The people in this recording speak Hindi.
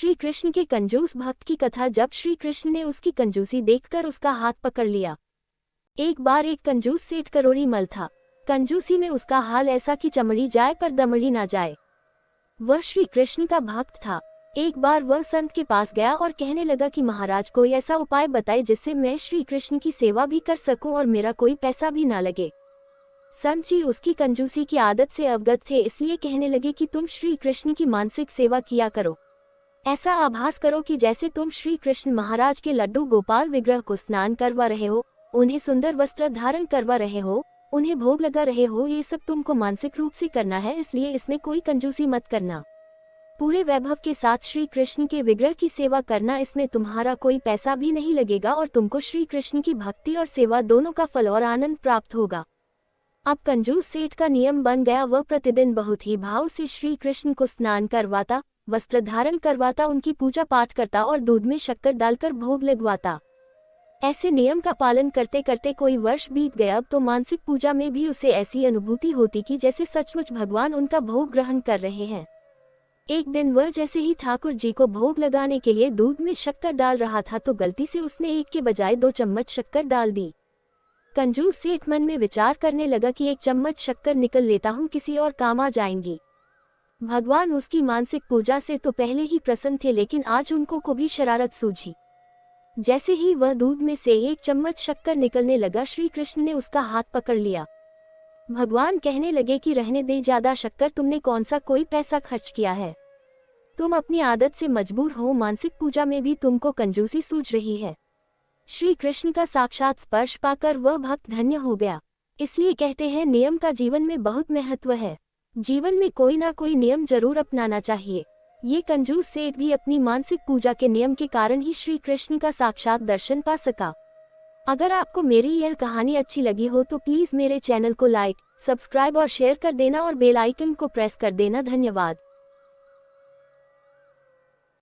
श्री कृष्ण के कंजूस भक्त की कथा। जब श्री कृष्ण ने उसकी कंजूसी देखकर उसका हाथ पकड़ लिया। एक बार एक कंजूस सेठ करोड़ी मल था। कंजूसी में उसका हाल ऐसा कि चमड़ी जाए पर दमड़ी ना जाए। वह श्री कृष्ण का भक्त था। एक बार वह संत के पास गया और कहने लगा कि महाराज, कोई ऐसा उपाय बताए जिससे मैं श्री कृष्ण की सेवा भी कर सकूं और मेरा कोई पैसा भी ना लगे। संत जी उसकी कंजूसी की आदत से अवगत थे, इसलिए कहने लगे कि तुम श्री कृष्ण की मानसिक सेवा किया करो। ऐसा आभास करो कि जैसे तुम श्री कृष्ण महाराज के लड्डू गोपाल विग्रह को स्नान करवा रहे हो, उन्हें सुंदर वस्त्र धारण करवा रहे हो, उन्हें भोग लगा रहे हो। ये सब तुमको मानसिक रूप से करना है, इसलिए इसमें कोई कंजूसी मत करना। पूरे वैभव के साथ श्री कृष्ण के विग्रह की सेवा करना, इसमें तुम्हारा कोई पैसा भी नहीं लगेगा और तुमको श्री कृष्ण की भक्ति और सेवा दोनों का फल और आनंद प्राप्त होगा। अब कंजूस सेठ का नियम बन गया। वह प्रतिदिन बहुत ही भाव से श्री कृष्ण को स्नान करवाता, वस्त्र धारण करवाता, उनकी पूजा पाठ करता और दूध में शक्कर डालकर भोग लगवाता। ऐसे नियम का पालन करते करते कोई वर्ष बीत गया। अब तो मानसिक पूजा में भी उसे ऐसी अनुभूति होती कि जैसे सचमुच भगवान उनका भोग ग्रहण कर रहे हैं। एक दिन वह जैसे ही ठाकुर जी को भोग लगाने के लिए दूध में शक्कर डाल रहा था तो गलती से उसने एक के बजाय 2 चम्मच शक्कर डाल दी। कंजूस सेठ मन में विचार करने लगा कि 1 चम्मच शक्कर निकल लेता हूँ, किसी और काम आ जाएंगी। भगवान उसकी मानसिक पूजा से तो पहले ही प्रसन्न थे, लेकिन आज उनको को भी शरारत सूझी। जैसे ही वह दूध में से 1 चम्मच शक्कर निकलने लगा, श्री कृष्ण ने उसका हाथ पकड़ लिया। भगवान कहने लगे कि रहने दे, ज्यादा शक्कर तुमने कौन सा कोई पैसा खर्च किया है। तुम अपनी आदत से मजबूर हो, मानसिक पूजा में भी तुमको कंजूसी सूझ रही है। श्री कृष्ण का साक्षात स्पर्श पाकर वह भक्त धन्य हो गया। इसलिए कहते हैं नियम का जीवन में बहुत महत्व है। जीवन में कोई ना कोई नियम जरूर अपनाना चाहिए। ये कंजूस सेठ भी अपनी मानसिक पूजा के नियम के कारण ही श्री कृष्ण का साक्षात दर्शन पा सका। अगर आपको मेरी यह कहानी अच्छी लगी हो तो प्लीज मेरे चैनल को लाइक, सब्सक्राइब और शेयर कर देना और बेल आइकन को प्रेस कर देना। धन्यवाद।